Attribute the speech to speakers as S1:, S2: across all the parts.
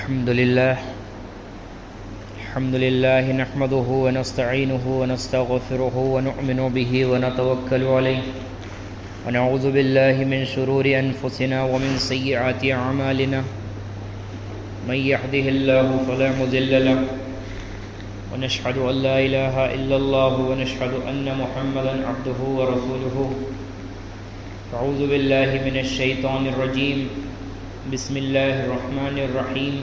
S1: الحمد لله نحمده ونستعينه ونستغفره ونؤمن به ونتوكل عليه ونعوذ بالله من شرور أنفسنا ومن سيئات أعمالنا من يهده الله فلا مضل له ونشهد أن لا إله إلا الله ونشهد أن محمدا عبده ورسوله. أعوذ بالله من الشيطان الرجيم. بسم الله الرحمن الرحيم.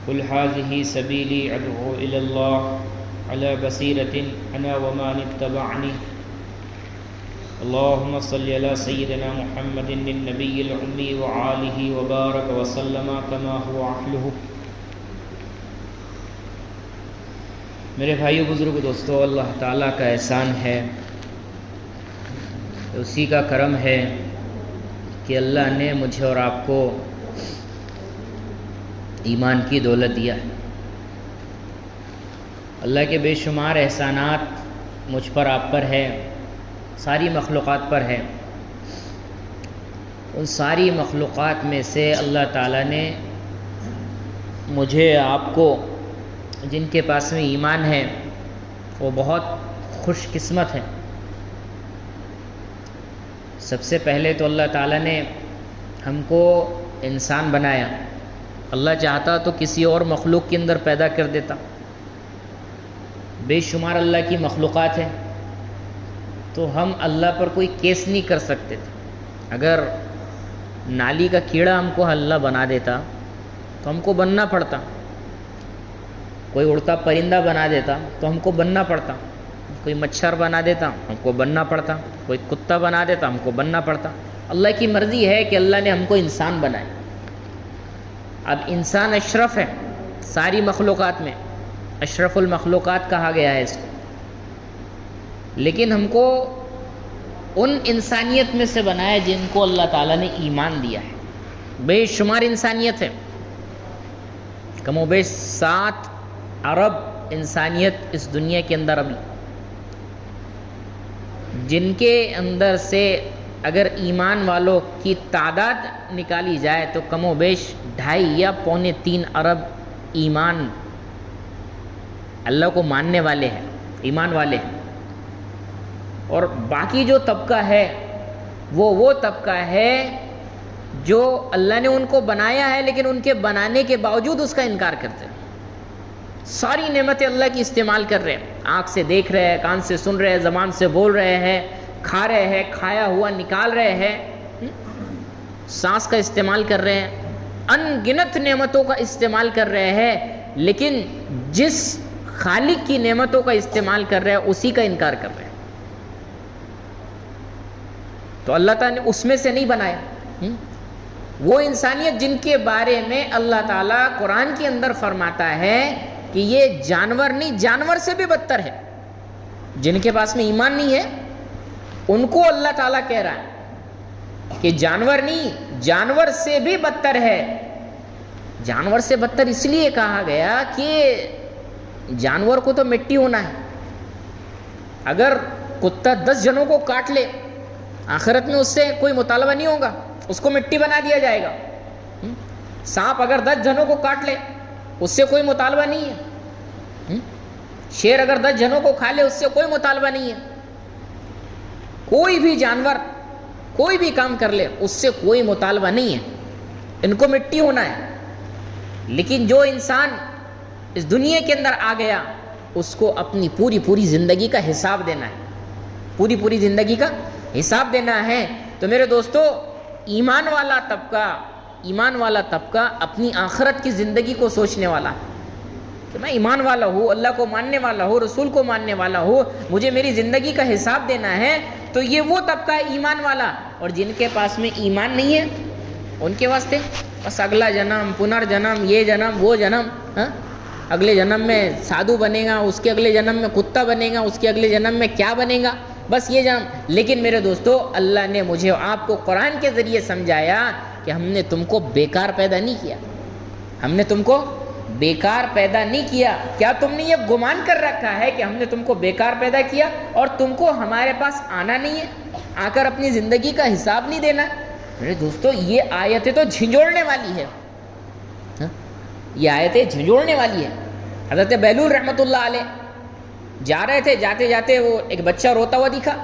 S1: قل هذه سبيلي أدعو إلى الله على بصيرة أنا ومن اتبعني. اللهم صل على سيدنا محمد النبي الأمي وآله وبارك وسلم كما هو أهله. میرے بھائیو بزرگ دوستو، اللہ تعالیٰ کا احسان ہے، اسی کا کرم ہے کہ اللہ نے مجھے اور آپ کو ایمان کی دولت دیا ہے. اللہ کے بے شمار احسانات مجھ پر، آپ پر ہے، ساری مخلوقات پر ہے. ان ساری مخلوقات میں سے اللہ تعالیٰ نے مجھے آپ کو، جن کے پاس میں ایمان ہے، وہ بہت خوش قسمت ہے. سب سے پہلے تو اللہ تعالیٰ نے ہم کو انسان بنایا. اللہ چاہتا تو کسی اور مخلوق کے اندر پیدا کر دیتا. بے شمار اللہ کی مخلوقات ہیں، تو ہم اللہ پر کوئی کیس نہیں کر سکتے تھے. اگر نالی کا کیڑا ہم کو اللہ بنا دیتا تو ہم کو بننا پڑتا. کوئی اڑتا پرندہ بنا دیتا تو ہم کو بننا پڑتا. کوئی مچھر بنا دیتا ہم کو بننا پڑتا. کوئی کتا بنا دیتا ہم کو بننا پڑتا. اللہ کی مرضی ہے کہ اللہ نے ہم کو انسان بنائے. اب انسان اشرف ہے ساری مخلوقات میں، اشرف المخلوقات کہا گیا ہے اس کو. لیکن ہم کو ان انسانیت میں سے بنایا جن کو اللہ تعالیٰ نے ایمان دیا ہے. بے شمار انسانیت ہے، کم و بیش 7 ارب انسانیت اس دنیا کے اندر ابھی، جن کے اندر سے اگر ایمان والوں کی تعداد نکالی جائے تو کم و بیش 2.5 یا 2.25 ارب ایمان اللہ کو ماننے والے ہیں، ایمان والے ہیں. اور باقی جو طبقہ ہے وہ طبقہ ہے جو اللہ نے ان کو بنایا ہے لیکن ان کے بنانے کے باوجود اس کا انکار کرتے ہیں. ساری نعمتیں اللہ کی استعمال کر رہے ہیں، آنکھ سے دیکھ رہے ہیں، کان سے سن رہے ہیں، زبان سے بول رہے ہیں، کھا رہے ہیں، کھایا ہوا نکال رہے ہیں، سانس کا استعمال کر رہے ہیں، ان گنت نعمتوں کا استعمال کر رہے ہیں. لیکن جس خالق کی نعمتوں کا استعمال کر رہے ہیں اسی کا انکار کر رہے ہیں. تو اللہ تعالیٰ نے اس میں سے نہیں بنایا. وہ انسانیت جن کے بارے میں اللہ تعالیٰ قرآن کے اندر فرماتا ہے کہ یہ جانور نہیں، جانور سے بھی بدتر ہے. جن کے پاس میں ایمان نہیں ہے ان کو اللہ تعالیٰ کہہ رہا ہے کہ جانور نہیں، جانور سے بھی بدتر ہے. جانور سے بدتر اس لیے کہا گیا کہ جانور کو تو مٹی ہونا ہے. اگر کتا 10 جنوں کو کاٹ لے آخرت میں اس سے کوئی مطالبہ نہیں ہوگا، اس کو مٹی بنا دیا جائے گا. سانپ اگر 10 جنوں کو کاٹ لے اس سے کوئی مطالبہ نہیں ہے. شیر اگر 10 جنوں کو کھا لے اس سے کوئی مطالبہ نہیں ہے. کوئی بھی جانور کوئی بھی کام کر لے اس سے کوئی مطالبہ نہیں ہے، ان کو مٹی ہونا ہے. لیکن جو انسان اس دنیا کے اندر آ گیا اس کو اپنی پوری زندگی کا حساب دینا ہے، پوری زندگی کا حساب دینا ہے. تو میرے دوستو، ایمان والا طبقہ اپنی آخرت کی زندگی کو سوچنے والا ہے کہ میں ایمان والا ہوں، اللہ کو ماننے والا ہوں، رسول کو ماننے والا ہوں، مجھے میری زندگی کا حساب دینا ہے. تو یہ وہ طبقہ ہے ایمان والا. اور جن کے پاس میں ایمان نہیں ہے ان کے واسطے بس اگلا جنم، پنرجنم، یہ جنم وہ جنم، اگلے جنم میں سادھو بنے گا، اس کے اگلے جنم میں کتا بنے گا، اس کے اگلے جنم میں کیا بنے گا، بس یہ جنم. لیکن میرے دوستو، اللہ نے مجھے آپ کو قرآن کے ذریعے سمجھایا کہ ہم نے تم کو بیکار پیدا نہیں کیا. ہم نے تم کو بیکار پیدا نہیں کیا. کیا تم نے یہ گمان کر رکھا ہے کہ ہم نے تم کو بیکار پیدا کیا اور تم کو ہمارے پاس آنا نہیں ہے، آ کر اپنی زندگی کا حساب نہیں دینا؟ میرے دوستو، یہ آیتیں تو جھنجھوڑنے والی ہے. یہ آیتیں جھنجھوڑنے والی ہے۔ حضرت بہلول رحمۃ اللہ علیہ جا رہے تھے، جاتے جاتے وہ ایک بچہ روتا ہوا دکھا،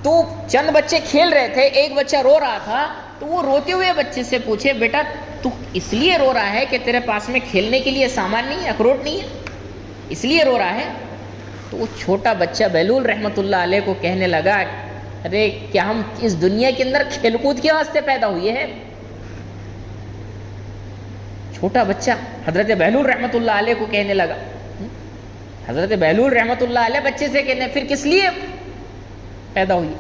S1: تو چند بچے کھیل رہے تھے، ایک بچہ رو رہا تھا، تو وہ روتے ہوئے بچے سے پوچھے بیٹا تو اس لیے رو رہا ہے کہ تیرے پاس میں کھیلنے کے لیے سامان نہیں ہے، اخروٹ نہیں ہے، اس لیے رو رہا ہے؟ تو وہ چھوٹا بچہ بہلول رحمۃ اللہ علیہ کو کہنے لگا ارے کیا ہم اس دنیا کے اندر کھیل کود کے واسطے پیدا ہوئے ہیں؟ چھوٹا بچہ حضرت بہلول رحمۃ اللہ علیہ کو کہنے لگا، حضرت بہلول رحمۃ اللہ علیہ بچے سے کہنے پھر کس لیے پیدا ہوئی؟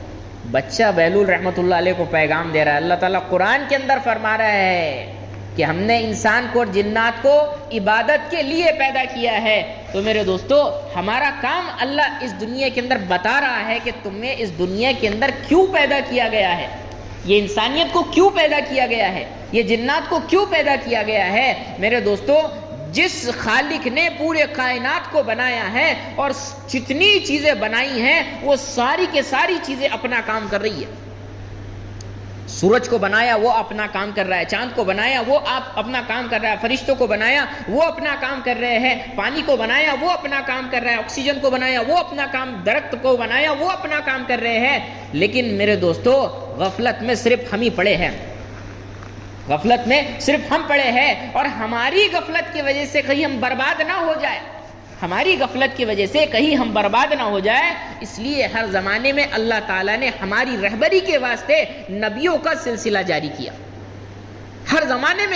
S1: بچہ بہلول رحمۃ اللہ علیہ کو پیغام دے رہا ہے۔ اللہ تعالیٰ قرآن کے اندر فرما رہا ہے کہ ہم نے انسان کو اور جنات کو عبادت کے لیے پیدا کیا ہے۔ تو میرے دوستو ہمارا کام اللہ اس دنیا کے اندر بتا رہا ہے کہ تمہیں اس دنیا کے اندر کیوں پیدا کیا گیا ہے، یہ انسانیت کو کیوں پیدا کیا گیا ہے، یہ جنات کو کیوں پیدا کیا گیا ہے۔ میرے دوستو جس خالق نے پورے کائنات کو بنایا ہے اور جتنی چیزیں بنائی ہیں وہ ساری کے ساری چیزیں اپنا کام کر رہی ہے۔ سورج کو بنایا وہ اپنا کام کر رہا ہے، چاند کو بنایا وہ اپنا کام کر رہا ہے، فرشتوں کو بنایا وہ اپنا کام کر رہے ہیں، پانی کو بنایا وہ اپنا کام کر رہا ہے، آکسیجن کو بنایا وہ اپنا کام، درخت کو بنایا وہ اپنا کام کر رہے ہیں۔ لیکن میرے دوستو غفلت میں صرف ہم ہی پڑے ہیں، غفلت میں صرف ہم پڑے ہیں، اور ہماری غفلت کی وجہ سے کہیں ہم برباد نہ ہو جائے، ہماری غفلت کی وجہ سے کہیں ہم برباد نہ ہو جائے، اس لیے ہر زمانے میں اللہ تعالیٰ نے ہماری رہبری کے واسطے نبیوں کا سلسلہ جاری کیا۔ ہر زمانے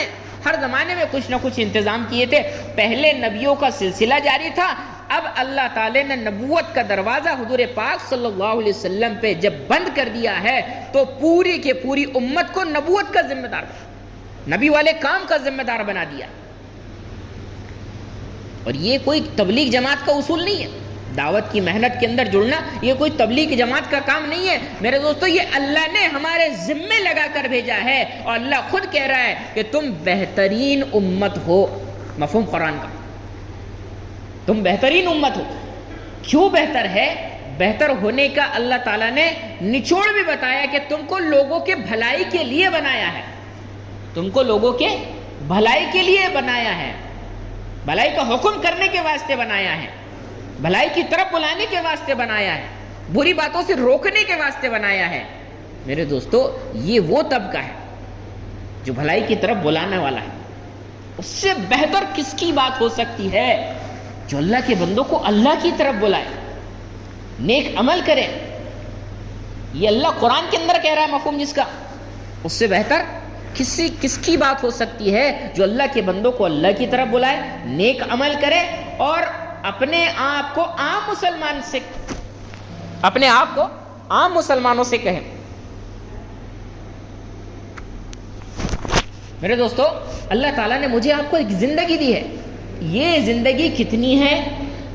S1: میں کچھ نہ کچھ انتظام کیے تھے۔ پہلے نبیوں کا سلسلہ جاری تھا، اب اللہ تعالیٰ نے نبوت کا دروازہ حضور پاک صلی اللہ علیہ وسلم پہ جب بند کر دیا ہے تو پوری کے پوری امت کو نبوت کا ذمہ دار بنا، نبی والے کام کا ذمہ دار بنا دیا۔ اور یہ کوئی تبلیغ جماعت کا اصول نہیں ہے، دعوت کی محنت کے اندر جڑنا یہ کوئی تبلیغ جماعت کا کام نہیں ہے میرے دوستو، یہ اللہ نے ہمارے ذمے لگا کر بھیجا ہے، اور اللہ خود کہہ رہا ہے کہ تم بہترین امت ہو۔ مفہوم قرآن کا، تم بہترین امت ہو۔ کیوں بہتر ہے؟ بہتر ہونے کا اللہ تعالیٰ نے نچوڑ بھی بتایا کہ تم کو لوگوں کے بھلائی کے لیے بنایا ہے، تم کو لوگوں کے بھلائی کے لیے بنایا ہے، بھلائی کا حکم کرنے کے واسطے بنایا ہے، بھلائی کی طرف بلانے کے واسطے بنایا ہے، بری باتوں سے روکنے کے واسطے بنایا ہے۔ میرے دوستو یہ وہ طبقہ ہے جو بھلائی کی طرف بلانے والا ہے۔ اس سے بہتر کس کی بات ہو سکتی ہے؟ جو اللہ کے بندوں کو اللہ کی طرف بلائے، نیک عمل کرے۔ یہ اللہ قرآن کے اندر کہہ رہا ہے مفہوم جس کا، اس سے بہتر کس کی بات ہو سکتی ہے جو اللہ کے بندوں کو اللہ کی طرف بلائے، نیک عمل کرے، اور اپنے آپ کو عام مسلمانوں سے کہے۔ میرے دوستو اللہ تعالیٰ نے مجھے آپ کو ایک زندگی دی ہے، یہ زندگی کتنی ہے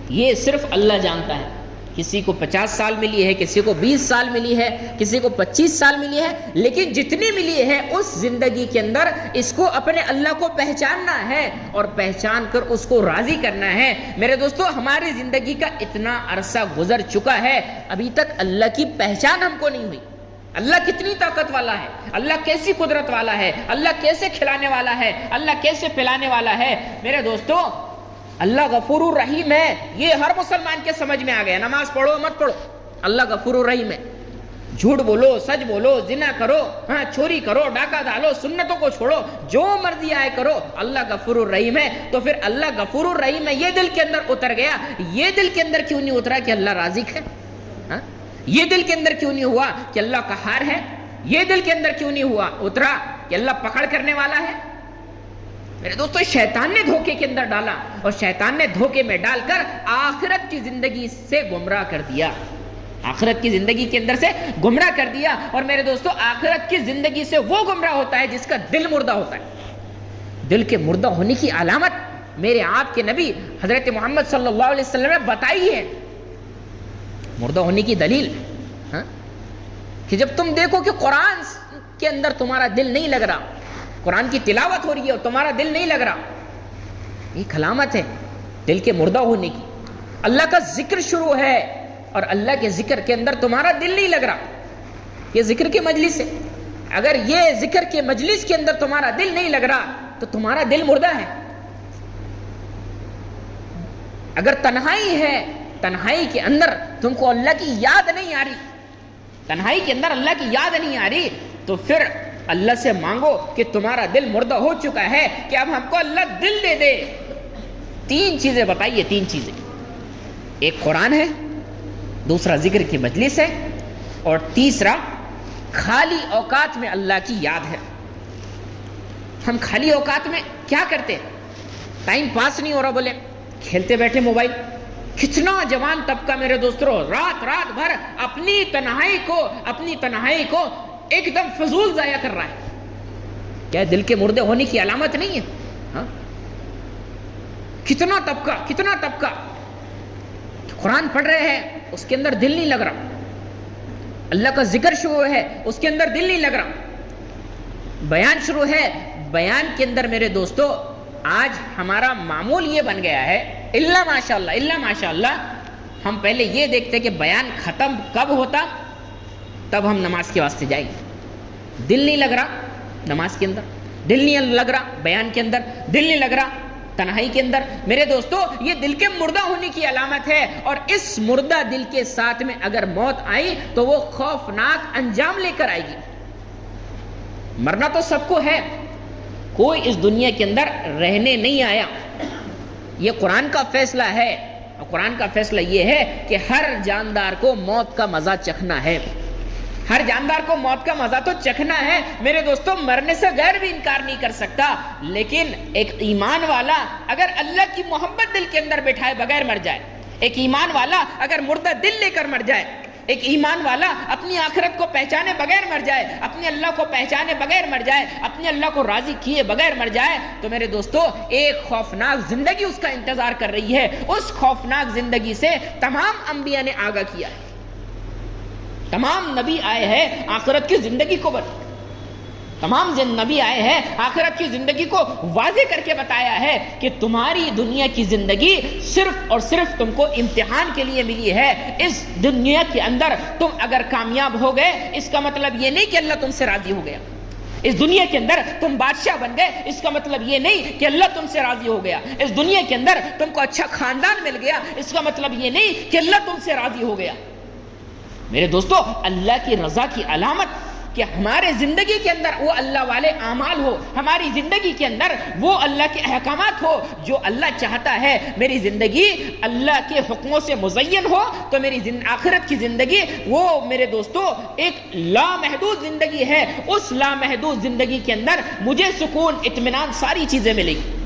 S1: یہ صرف اللہ جانتا ہے۔ کسی کو 50 سال ملی ہے، کسی کو 20 سال ملی ہے، کسی کو 25 سال ملی ہے، لیکن جتنی ملی ہے اس زندگی کے اندر اس کو اپنے اللہ کو پہچاننا ہے اور پہچان کر اس کو راضی کرنا ہے۔ میرے دوستو ہماری زندگی کا اتنا عرصہ گزر چکا ہے، ابھی تک اللہ کی پہچان ہم کو نہیں ہوئی۔ اللہ کتنی طاقت والا ہے، اللہ کیسی قدرت والا ہے، اللہ کیسے کھلانے والا ہے، اللہ کیسے پلانے والا ہے۔ میرے دوستو اللہ غفور الرحیم ہے، یہ ہر مسلمان کے سمجھ میں آ گیا۔ نماز پڑھو مت پڑھو، اللہ غفور الرحیم ہے۔ جھوٹ بولو، سچ بولو، زنا کرو، چوری کرو، ڈاکہ ڈالو، سنتوں کو چھوڑو، جو مرضی آئے کرو، اللہ غفور الرحیم ہے۔ تو پھر اللہ غفور الرحیم ہے، یہ دل کے اندر اتر گیا، یہ دل کے اندر کیوں نہیں اترا کہ اللہ رازق ہے؟ یہ دل کے اندر کیوں نہیں ہوا کہ اللہ قہار ہے؟ یہ دل کے اندر کیوں نہیں ہوا اترا کہ اللہ پکڑ کرنے والا ہے؟ میرے دوستو شیطان نے دھوکے کے اندر ڈالا، اور شیطان نے دھوکے میں ڈال کر آخرت کی زندگی سے گمراہ کر دیا، آخرت کی زندگی کے اندر سے گمراہ کر دیا۔ اور میرے دوستو آخرت کی زندگی سے وہ گمراہ ہوتا ہے جس کا دل مردہ ہوتا ہے۔ دل کے مردہ ہونے کی علامت میرے آپ کے نبی حضرت محمد صلی اللہ علیہ وسلم نے بتائی ہے۔ مردہ ہونے کی دلیل کہ جب تم دیکھو کہ قرآن کے اندر تمہارا دل نہیں لگ رہا، قرآن کی تلاوت ہو رہی ہے اور تمہارا دل نہیں لگ رہا، ایک علامت ہے دل کے مردہ ہونے کی۔ اللہ کا ذکر شروع ہے اور اللہ کے ذکر کے اندر تمہارا دل نہیں لگ رہا، یہ ذکر کی مجلس ہے، اگر یہ ذکر کے مجلس کے اندر تمہارا دل نہیں لگ رہا تو تمہارا دل مردہ ہے، اگر تنہائی ہے، تنہائی کے اندر تم کو اللہ کی یاد نہیں آ رہی، تنہائی کے اندر اللہ کی یاد نہیں آ رہی، تو پھر اللہ سے مانگو کہ تمہارا دل مردہ ہو چکا ہے کہ اب ہم کو اللہ دل دے دے۔ 3 چیزیں بتائیے، 3 چیزیں، ایک قرآن ہے، دوسرا ذکر کی مجلس ہے، اور تیسرا خالی اوقات میں اللہ کی یاد ہے۔ ہم خالی اوقات میں کیا کرتے ہیں؟ ٹائم پاس نہیں ہو رہا بولے کھیلتے بیٹھے موبائل۔ کتنا جوان طبقہ میرے دوستوں رات بھر اپنی تنہائی کو ایک دم فضول ضائع کر رہا ہے۔ کیا دل کے مردے ہونے کی علامت نہیں ہے؟ ہاں، کتنا طبقہ قرآن پڑھ رہے ہیں، اس کے اندر دل نہیں لگ رہا، اللہ کا ذکر شروع ہے، اس کے اندر دل نہیں لگ رہا، بیان شروع ہے، بیان کے اندر میرے دوستو آج ہمارا معمول یہ بن گیا ہے، اللہ ماشاءاللہ ہم پہلے یہ دیکھتے کہ بیان ختم کب ہوتا، تب ہم نماز کے واسطے جائیں گے۔ دل نہیں لگ رہا نماز کے اندر، دل نہیں لگ رہا بیان کے اندر، دل نہیں لگ رہا تنہائی کے اندر۔ میرے دوستو یہ دل کے مردہ ہونے کی علامت ہے، اور اس مردہ دل کے ساتھ میں اگر موت آئی تو وہ خوفناک انجام لے کر آئے گی۔ مرنا تو سب کو ہے، کوئی اس دنیا کے اندر رہنے نہیں آیا، یہ قرآن کا فیصلہ ہے، اور قرآن کا فیصلہ یہ ہے کہ ہر جاندار کو موت کا مزہ چکھنا ہے، ہر جاندار کو موت کا مزہ تو چکھنا ہے۔ میرے دوستوں مرنے سے غیر بھی انکار نہیں کر سکتا، لیکن ایک ایمان والا اگر اللہ کی محبت دل کے اندر بٹھائے بغیر مر جائے، ایک ایمان والا اگر مردہ دل لے کر مر جائے، ایک ایمان والا اپنی آخرت کو پہچانے بغیر مر جائے، اپنے اللہ کو پہچانے بغیر مر جائے، اپنے اللہ کو راضی کیے بغیر مر جائے، تو میرے دوستو ایک خوفناک زندگی اس کا انتظار کر رہی ہے۔ اس خوفناک زندگی سے تمام انبیاء نے آگاہ کیا ہے، تمام نبی آئے ہیں آخرت کی زندگی کو تمام نبی آئے ہیں آخرت کی زندگی کو واضح کر کے بتایا ہے کہ تمہاری دنیا کی زندگی صرف اور صرف تم کو امتحان کے لیے ملی ہے۔ اس دنیا کے اندر تم اگر کامیاب ہو گئے، اس کا مطلب یہ نہیں کہ اللہ تم سے راضی ہو گیا۔ اس دنیا کے اندر تم بادشاہ بن گئے، اس کا مطلب یہ نہیں کہ اللہ تم سے راضی ہو گیا۔ اس دنیا کے اندر تم کو اچھا خاندان مل گیا، اس کا مطلب یہ نہیں کہ اللہ تم سے راضی ہو گیا۔ میرے دوستو اللہ کی رضا کی علامت کہ ہمارے زندگی کے اندر وہ اللہ والے اعمال ہو، ہماری زندگی کے اندر وہ اللہ کے احکامات ہو جو اللہ چاہتا ہے۔ میری زندگی اللہ کے حکموں سے مزین ہو تو میری آخرت کی زندگی وہ میرے دوستو ایک لامحدود زندگی ہے۔ اس لامحدود زندگی کے اندر مجھے سکون، اطمینان، ساری چیزیں ملیں گی۔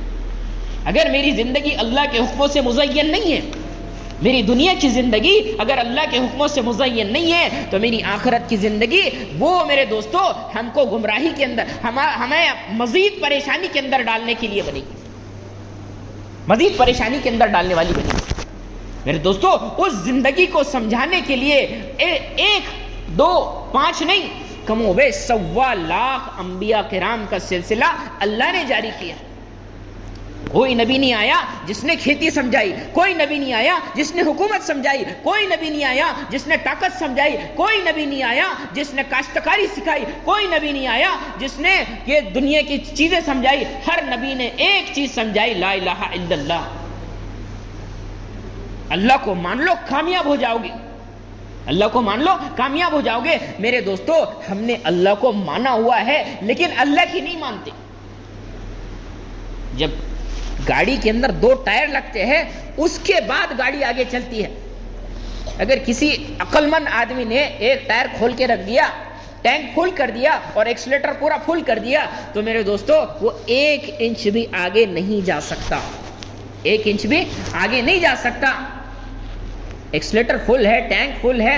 S1: اگر میری زندگی اللہ کے حکموں سے مزین نہیں ہے، میری دنیا کی زندگی اگر اللہ کے حکموں سے مزین نہیں ہے، تو میری آخرت کی زندگی وہ میرے دوستو ہم کو گمراہی کے اندر، ہمیں مزید پریشانی کے اندر ڈالنے کے لیے بنے گی، مزید پریشانی کے اندر ڈالنے والی بنے گی۔ میرے دوستو اس زندگی کو سمجھانے کے لیے 1 2 5 نہیں، کم و بیش 1.25 لاکھ انبیاء کرام کا سلسلہ اللہ نے جاری کیا۔ کوئی نبی نہیں آیا جس نے کھیتی سمجھائی، کوئی نبی نہیں آیا جس نے حکومت سمجھائی، کوئی نبی نہیں آیا جس نے طاقت سمجھائی، کوئی نبی نہیں آیا جس نے کاشتکاری سکھائی، کوئی نبی نہیں آیا جس نے یہ دنیا کی چیزیں سمجھائی۔ ہر نبی نے ایک چیز سمجھائی، لا الہ الا اللہ۔ اللہ کو مان لو کامیاب ہو جاؤ گے، اللہ کو مان لو کامیاب ہو جاؤ گے۔ میرے دوستو ہم نے اللہ کو مانا ہوا ہے لیکن اللہ کی نہیں مانتے۔ جب گاڑی کے اندر 2 ٹائر لگتے ہیں اس کے بعد گاڑی آگے چلتی ہے۔ اگر کسی عقل مند آدمی نے ایک ٹائر کھول کے رکھ دیا، ٹینک فل کر دیا اور ایکسیلیٹر پورا فل کر دیا، تو میرے دوستو وہ 1 انچ بھی آگے نہیں جا سکتا، 1 انچ بھی آگے نہیں جا سکتا۔ ایکسیلیٹر فل ہے، ٹینک فل ہے،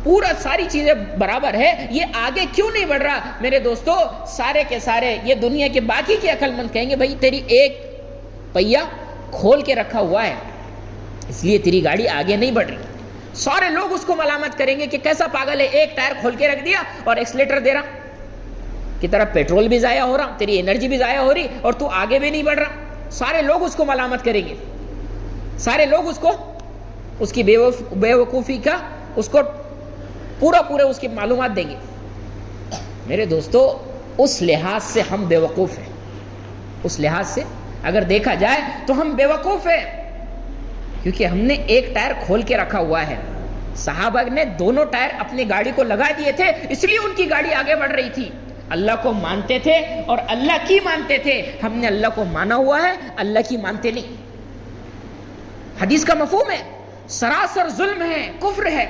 S1: پورا ساری چیزیں برابر ہے، یہ آگے کیوں نہیں بڑھ رہا؟ میرے دوستو سارے کے سارے یہ دنیا کے باقی کے عقل مند کہیں گے بھائی تیری ایک پہیا کھول کے رکھا ہوا ہے اس لیے تیری گاڑی آگے نہیں بڑھ رہی۔ سارے لوگ اس کو ملامت کریں گے کہ کیسا پاگل ہے، ایک ٹائر کھول کے رکھ دیا اور ایکسیلیٹر دے رہا، کی طرح پیٹرول بھی ضائع ہو رہا، تیری انرجی بھی ضائع ہو رہی اور تو آگے بھی نہیں بڑھ رہا۔ سارے لوگ اس کو ملامت کریں گے، سارے لوگ اس کو اس کی بے وقوفی کا اس کو پورے اس کی معلومات دیں گے۔ میرے دوستو اس لحاظ سے ہم بے وقوف ہیں، اس لحاظ سے اگر دیکھا جائے تو ہم بے وقوف ہیں۔ کیونکہ ہم نے ایک ٹائر کھول کے رکھا ہوا ہے. صحابہ نے دونوں ٹائر اپنی گاڑی کو لگا دیے تھے، اس لیے ان کی گاڑی آگے بڑھ رہی تھی. اللہ کو مانتے تھے اور اللہ کی مانتے تھے. ہم نے اللہ کو مانا ہوا ہے، اللہ کی مانتے نہیں. حدیث کا مفہوم ہے سراسر ظلم ہے، کفر ہے،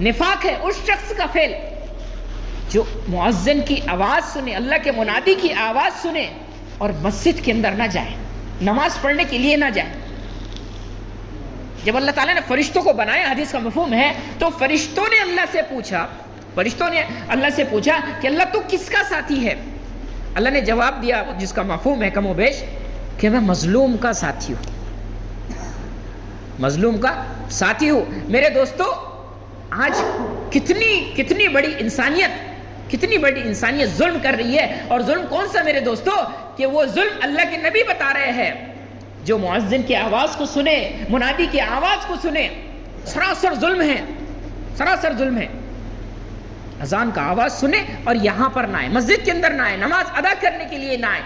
S1: نفاق ہے اس شخص کا فعل جو مؤذن کی آواز سنے، اللہ کے منادی کی آواز سنے اور مسجد کے اندر نہ جائے، نماز پڑھنے کے لیے نہ جائے. جب اللہ تعالیٰ نے فرشتوں کو بنایا، حدیث کا مفہوم ہے، تو فرشتوں نے اللہ سے پوچھا کہ اللہ تو کس کا ساتھی ہے؟ اللہ نے جواب دیا جس کا مفہوم ہے کم و بیش کہ میں مظلوم کا ساتھی ہوں، مظلوم کا ساتھی ہوں. میرے دوستو، آج کتنی بڑی انسانیت ظلم کر رہی ہے. اور ظلم کون سا میرے دوستو؟ کہ وہ ظلم اللہ کے نبی بتا رہے ہیں. جو مؤذن کی آواز کو سنے، منادی کی آواز کو سنے، سراسر ظلم ہے. اذان کا آواز سنے اور یہاں پر نہ آئے، مسجد کے اندر نہ آئے، نماز ادا کرنے کے لیے نہ آئے.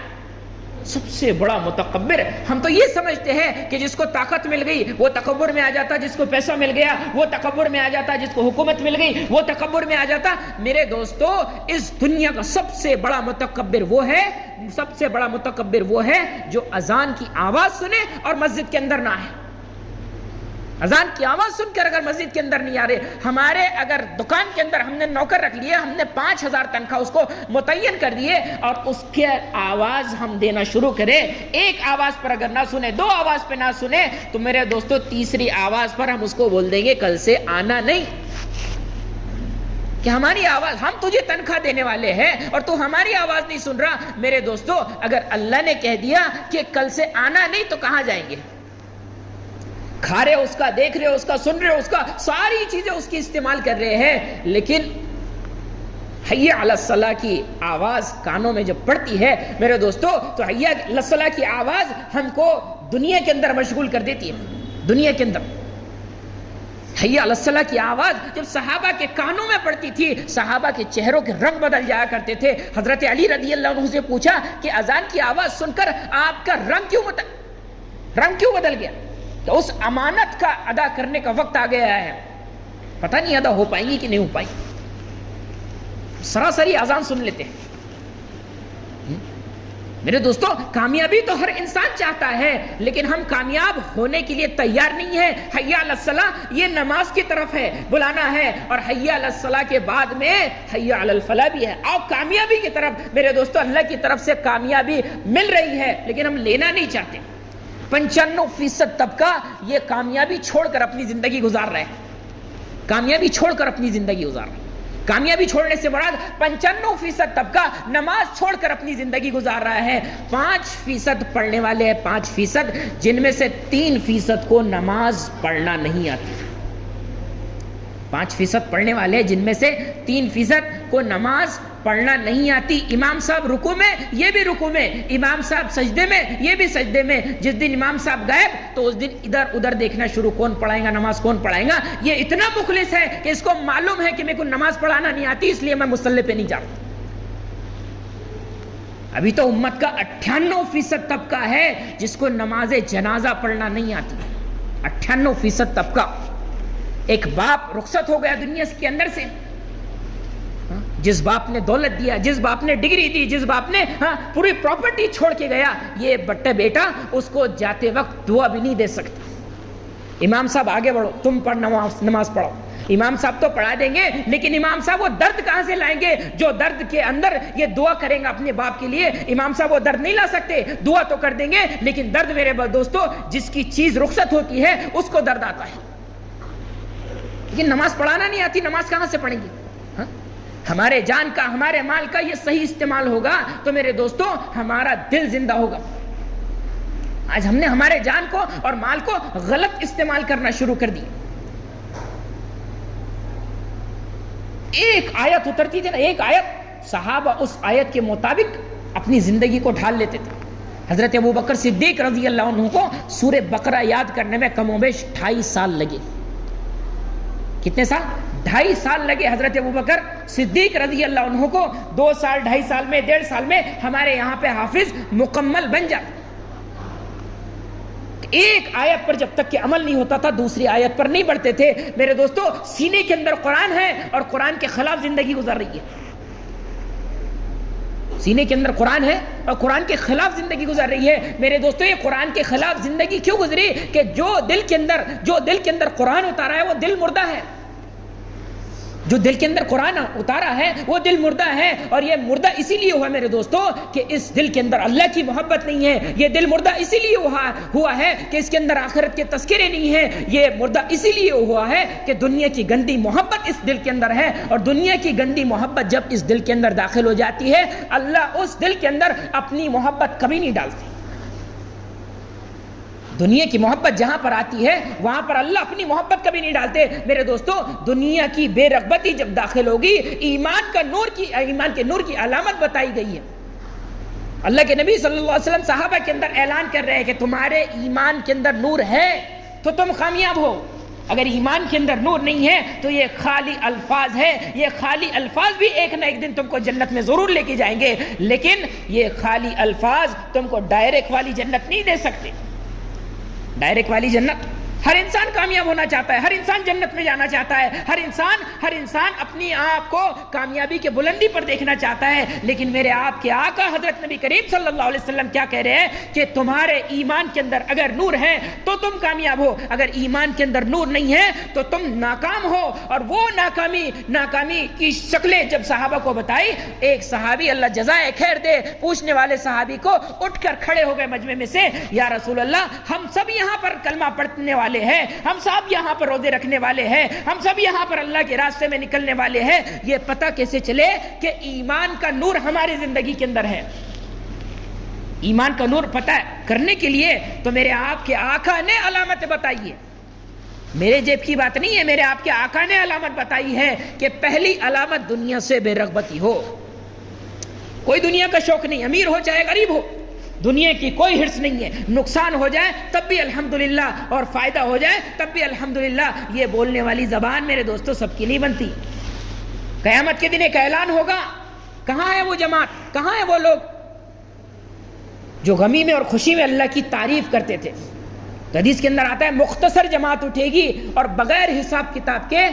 S1: سب سے بڑا متکبر، ہم تو یہ سمجھتے ہیں کہ جس کو طاقت مل گئی وہ تکبر میں آ جاتا، جس کو پیسہ مل گیا وہ تکبر میں آ جاتا، جس کو حکومت مل گئی وہ تکبر میں آ جاتا. میرے دوستو، اس دنیا کا سب سے بڑا متکبر وہ ہے جو اذان کی آواز سنے اور مسجد کے اندر نہ آئے. اذان کی آواز سن کر اگر مسجد کے اندر نہیں آ رہے، ہمارے اگر دکان کے اندر ہم نے نوکر رکھ لیا، ہم نے 5,000 تنخواہ اس کو متعین کر دیے اور اس کے آواز ہم دینا شروع کرے، ایک آواز پر اگر نہ سنے، 2 آواز پہ نہ سنے، تو میرے دوستو تیسری آواز پر ہم اس کو بول دیں گے کل سے آنا نہیں. کہ ہماری آواز، ہم تجھے تنخواہ دینے والے ہیں اور تو ہماری آواز نہیں سن رہا. میرے دوستو، اگر اللہ نے کہہ دیا کہ کل سے آنا نہیں تو کہاں جائیں گے؟ کھا رہے اس کا، دیکھ رہے اس کا، سن رہے اس کا، ساری چیزیں اس کی استعمال کر رہے ہیں، لیکن حی علی الصلاح کی آواز کانوں میں جب پڑتی ہے میرے دوستو، تو حی علی الصلاح کی آواز ہم کو دنیا کے اندر مشغول کر دیتی ہے. دنیا کے اندر حی علی الصلاح کی آواز جب صحابہ کے کانوں میں پڑتی تھی، صحابہ کے چہروں کے رنگ بدل جایا کرتے تھے. حضرت علی رضی اللہ عنہ سے پوچھا کہ اذان کی آواز سن کر آپ کا رنگ کیوں بدل گیا؟ تو اس امانت کا ادا کرنے کا وقت آ گیا ہے، پتہ نہیں ادا ہو پائیں گی کہ نہیں ہو پائیں. سراسری اذان سن لیتے ہیں. میرے دوستو، کامیابی تو ہر انسان چاہتا ہے، لیکن ہم کامیاب ہونے کے لیے تیار نہیں ہیں. حی علی الصلاح یہ نماز کی طرف ہے، بلانا ہے، اور حی علی الصلاح کے بعد میں حی علی الفلاح بھی ہے. اور کامیابی کی طرف میرے دوستو، اللہ کی طرف سے کامیابی مل رہی ہے، لیکن ہم لینا نہیں چاہتے. 95% طبقہ یہ کامیابی چھوڑ کر اپنی زندگی گزار رہے ہیں. کامیابی چھوڑنے سے مراد 95% طبقہ نماز چھوڑ کر اپنی زندگی گزار رہا ہے. 5% پڑھنے والے ہیں، 5% جن میں سے 3% کو نماز پڑھنا نہیں آتی. 5% پڑھنے والے جن میں سے 3% کو نماز پڑھنا نہیں آتی. امام صاحب رکوع میں، یہ بھی رکوع میں، امام صاحب سجدے میں، یہ بھی سجدے میں. جس دن امام صاحب غائب تو اس دن ادھر ادھر دیکھنا شروع، کون پڑھائے گا نماز، کون پڑھائے گا. یہ اتنا مخلص ہے کہ اس کو معلوم ہے کہ میرے کو نماز پڑھانا نہیں آتی، اس لیے میں مصلی پہ نہیں جاتا. ابھی تو امت کا 98% طبقہ ہے جس کو نماز جنازہ پڑھنا نہیں آتی. 98% طبقہ. ایک باپ رخصت ہو گیا دنیا کے اندر سے، جس باپ نے دولت دیا، جس باپ نے ڈگری دی، جس باپ نے پوری پراپرٹی چھوڑ کے گیا، یہ بٹا بیٹا اس کو جاتے وقت دعا بھی نہیں دے سکتا. امام صاحب آگے بڑھو، تم پر نماز پڑھو. امام صاحب تو پڑھا دیں گے، لیکن امام صاحب وہ درد کہاں سے لائیں گے جو درد کے اندر یہ دعا کریں گا اپنے باپ کے لیے؟ امام صاحب وہ درد نہیں لا سکتے. دعا تو کر دیں گے، لیکن درد میرے دوستو، جس کی چیز رخصت ہوتی ہے اس کو درد آتا ہے. لیکن نماز پڑھانا نہیں آتی، نماز کہاں سے پڑھیں گے؟ ہمارے جان کا، ہمارے مال کا یہ صحیح استعمال ہوگا تو میرے دوستو ہمارا دل زندہ ہوگا. آج ہم نے ہمارے جان کو اور مال کو غلط استعمال کرنا شروع کر دی. ایک آیت اترتی تھی نا، ایک آیت، صحابہ اس آیت کے مطابق اپنی زندگی کو ڈھال لیتے تھے. حضرت ابوبکر صدیق رضی اللہ عنہ کو سورہ بقرہ یاد کرنے میں کم و بیش 2.5 سال لگے. کتنے سال؟ 2.5 سال لگے حضرت ابوبکر صدیق رضی اللہ عنہ کو. 2 سال 2.5 سال میں 1.5 سال میں ہمارے یہاں پہ حافظ مکمل بن جاتے. ایک آیت پر جب تک کہ عمل نہیں ہوتا تھا دوسری آیت پر نہیں بڑھتے تھے۔ میرے دوستو سینے کے اندر قرآن ہے اور قرآن کے خلاف زندگی گزر رہی ہے، سینے کے اندر قرآن ہے اور قرآن کے خلاف زندگی گزر رہی ہے۔ میرے دوستو یہ قرآن کے خلاف زندگی کیوں گزری کہ جو دل کے اندر قرآن اتارا ہے وہ دل مردہ ہے، جو دل کے اندر قرآن اتارا ہے وہ دل مردہ ہے، اور یہ مردہ اسی لیے ہوا میرے دوستو کہ اس دل کے اندر اللہ کی محبت نہیں ہے۔ یہ دل مردہ اسی لیے ہوا ہے کہ اس کے اندر آخرت کے تذکرے نہیں ہیں۔ یہ مردہ اسی لیے ہوا ہے کہ دنیا کی گندی محبت اس دل کے اندر ہے، اور دنیا کی گندی محبت جب اس دل کے اندر داخل ہو جاتی ہے اللہ اس دل کے اندر اپنی محبت کبھی نہیں ڈالتی۔ دنیا کی محبت جہاں پر آتی ہے وہاں پر اللہ اپنی محبت کبھی نہیں ڈالتے۔ میرے دوستو دنیا کی بے رغبتی جب داخل ہوگی، ایمان کے نور کی علامت بتائی گئی ہے۔ اللہ کے نبی صلی اللہ علیہ وسلم صحابہ کے اندر اعلان کر رہے ہیں کہ تمہارے ایمان کے اندر نور ہے تو تم کامیاب ہو، اگر ایمان کے اندر نور نہیں ہے تو یہ خالی الفاظ ہے۔ یہ خالی الفاظ بھی ایک نہ ایک دن تم کو جنت میں ضرور لے کے جائیں گے، لیکن یہ خالی الفاظ تم کو ڈائریکٹ والی جنت نہیں دے سکتے۔ ڈائریکٹ والی جنت، ہر انسان کامیاب ہونا چاہتا ہے، ہر انسان جنت میں جانا چاہتا ہے، ہر انسان اپنی آپ کو کامیابی کے بلندی پر دیکھنا چاہتا ہے، لیکن میرے آپ کے آقا حضرت نبی کریم صلی اللہ علیہ وسلم کیا کہہ رہے ہیں کہ تمہارے ایمان کے اندر اگر نور ہے تو تم کامیاب ہو، اگر ایمان کے اندر نور نہیں ہے تو تم ناکام ہو۔ اور وہ ناکامی کی شکلیں جب صحابہ کو بتائی، ایک صحابی اللہ جزائے خیر دے، پوچھنے والے صحابی کو اٹھ کر کھڑے ہو گئے مجمع میں سے، یا رسول اللہ ہم سب یہاں پر کلمہ پڑھنے والے ہیں، ہم سب یہاں پر روزے رکھنے والے ہیں، ہم سب یہاں پر اللہ کے راستے میں نکلنے والے ہیں، یہ پتہ کیسے چلے کہ ایمان کا نور ہماری زندگی کے اندر ہے؟ ایمان کا نور پتہ کرنے کے لیے تو میرے آپ کے آقا نے علامت بتائی ہے، میرے جیب کی بات نہیں ہے، میرے آپ کے آقا نے علامت بتائی ہے کہ پہلی علامت دنیا سے بے رغبتی ہو، کوئی دنیا کا شوق نہیں، امیر ہو چاہے غریب ہو، دنیا کی کوئی حرص نہیں ہے، نقصان ہو جائے تب بھی الحمدللہ اور فائدہ ہو جائے تب بھی الحمدللہ۔ یہ بولنے والی زبان میرے دوستو سب کی نہیں بنتی۔ قیامت کے دن ایک اعلان ہوگا، کہاں ہے وہ جماعت، کہاں ہے وہ لوگ جو غمی میں اور خوشی میں اللہ کی تعریف کرتے تھے؟ تو حدیث کے اندر آتا ہے مختصر جماعت اٹھے گی اور بغیر حساب کتاب کے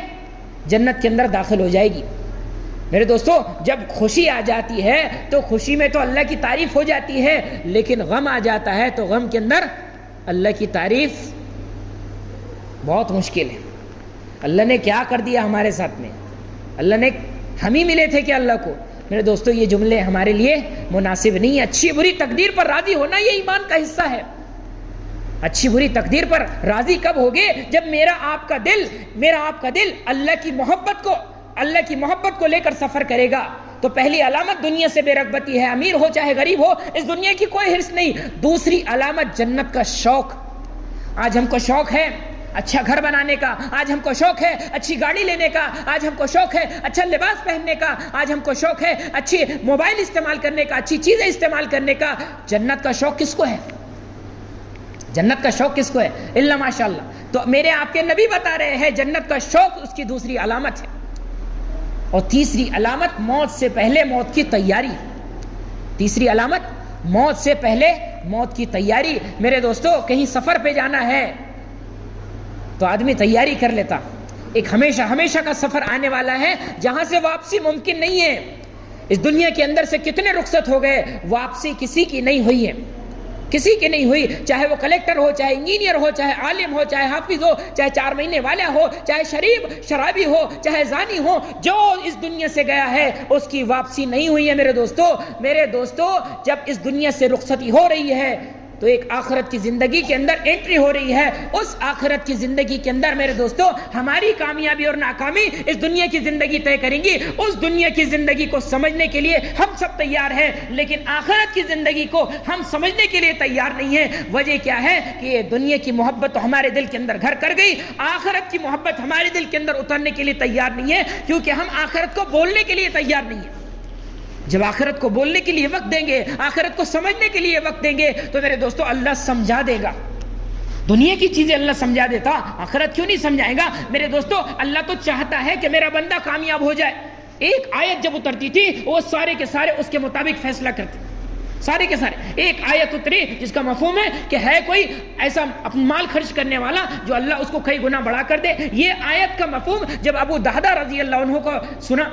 S1: جنت کے اندر داخل ہو جائے گی۔ میرے دوستو جب خوشی آ جاتی ہے تو خوشی میں تو اللہ کی تعریف ہو جاتی ہے، لیکن غم آ جاتا ہے تو غم کے اندر اللہ کی تعریف بہت مشکل ہے۔ اللہ نے کیا کر دیا ہمارے ساتھ میں، اللہ نے، ہم ہی ملے تھے کہ اللہ کو؟ میرے دوستو یہ جملے ہمارے لیے مناسب نہیں ہے۔ اچھی بری تقدیر پر راضی ہونا یہ ایمان کا حصہ ہے۔ اچھی بری تقدیر پر راضی کب ہوگے؟ جب میرا آپ کا دل اللہ کی محبت کو لے کر سفر کرے گا۔ تو پہلی علامت دنیا سے بے رغبتی ہے، امیر ہو چاہے غریب ہو، اس دنیا کی کوئی حرص نہیں۔ دوسری علامت جنت کا شوق۔ آج ہم کو شوق ہے اچھا گھر بنانے کا، آج ہم کو شوق ہے اچھی گاڑی لینے کا، آج ہم کو شوق ہے اچھا لباس پہننے کا، آج ہم کو شوق ہے اچھی موبائل استعمال کرنے کا، اچھی چیزیں استعمال کرنے کا۔ جنت کا شوق کس کو ہے؟ جنت کا شوق کس کو ہے؟ اللہ ماشاء اللہ۔ تو میرے آپ کے نبی بتا رہے ہیں جنت کا شوق اس کی دوسری علامت ہے۔ اور تیسری علامت موت سے پہلے موت کی تیاری۔ تیسری علامت موت سے پہلے موت کی تیاری۔ میرے دوستو کہیں سفر پہ جانا ہے تو آدمی تیاری کر لیتا، ایک ہمیشہ کا سفر آنے والا ہے جہاں سے واپسی ممکن نہیں ہے۔ اس دنیا کے اندر سے کتنے رخصت ہو گئے، واپسی کسی کی نہیں ہوئی ہے، کسی کی نہیں ہوئی، چاہے وہ کلیکٹر ہو، چاہے انجینئر ہو، چاہے عالم ہو، چاہے حافظ ہو، چاہے 4 مہینے والا ہو، چاہے شرابی ہو، چاہے زانی ہو، جو اس دنیا سے گیا ہے اس کی واپسی نہیں ہوئی ہے۔ میرے دوستو جب اس دنیا سے رخصتی ہو رہی ہے تو ایک آخرت کی زندگی کے اندر انٹری ہو رہی ہے۔ اس آخرت کی زندگی کے اندر میرے دوستو ہماری کامیابی اور ناکامی اس دنیا کی زندگی طے کریں گی۔ اس دنیا کی زندگی کو سمجھنے کے لیے ہم سب تیار ہیں، لیکن آخرت کی زندگی کو ہم سمجھنے کے لیے تیار نہیں ہیں۔ وجہ کیا ہے کہ یہ دنیا کی محبت تو ہمارے دل کے اندر گھر کر گئی، آخرت کی محبت ہمارے دل کے اندر اترنے کے لیے تیار نہیں ہے، کیونکہ ہم آخرت کو بولنے کے لیے تیار نہیں ہیں۔ جب آخرت کو بولنے کے لیے وقت دیں گے، آخرت کو سمجھنے کے لیے وقت دیں گے تو میرے دوستو اللہ سمجھا دے گا۔ دنیا کی چیزیں اللہ سمجھا دیتا، آخرت کیوں نہیں سمجھائے گا؟ میرے دوستو اللہ تو چاہتا ہے کہ میرا بندہ کامیاب ہو جائے۔ ایک آیت جب اترتی تھی وہ سارے کے سارے اس کے مطابق فیصلہ کرتے،
S2: سارے کے سارے. ایک آیت اتری جس کا مفہوم ہے کہ ہے کوئی ایسا مال خرچ کرنے والا جو اللہ اس کو کئی گنا بڑھا کر دے. یہ آیت کا مفہوم جب ابو دہدہ رضی اللہ عنہ کو سنا